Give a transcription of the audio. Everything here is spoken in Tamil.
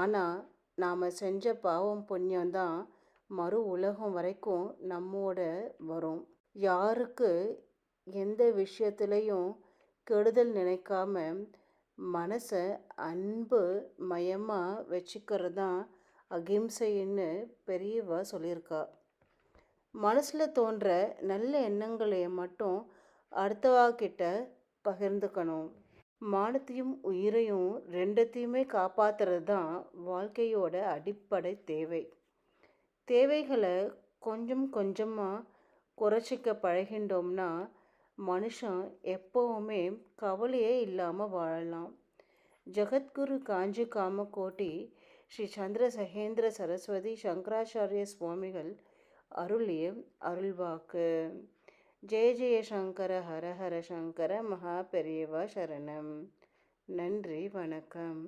ஆனால் நாம் செஞ்ச பாவம் புண்ணியம்தான் மறு உலகம் வரைக்கும் நம்மோட வரும். யாருக்கு எந்த விஷயத்துலையும் கெடுதல் நினைக்காம மனசை அன்பு மயமாக வச்சுக்கிறது தான் அகிம்சைன்னு பெரியவா சொல்லியிருக்கா. மனசில் தோன்ற நல்ல எண்ணங்களை மட்டும் அடுத்தவா கிட்ட பகிர்ந்துக்கணும். மானத்தையும் உயிரையும் ரெண்டத்தையுமே காப்பாற்றுறது தான் வாழ்க்கையோட அடிப்படை தேவை. தேவைகளை கொஞ்சம் கொஞ்சமாக குறைச்சிக்க பழகின்றோம்னா மனுஷன் எப்போவுமே கவலையே இல்லாமல் வாழலாம். ஜகத்குரு காஞ்சி காமகோட்டி ஸ்ரீ சந்திரசேகேந்திர சரஸ்வதி சங்கராச்சாரிய சுவாமிகள் அருளிய அருள்வாக்கு. ஜெய ஜெய சங்கர ஹர ஹர சங்கர மகா பெரியவா சரணம். நன்றி, வணக்கம்.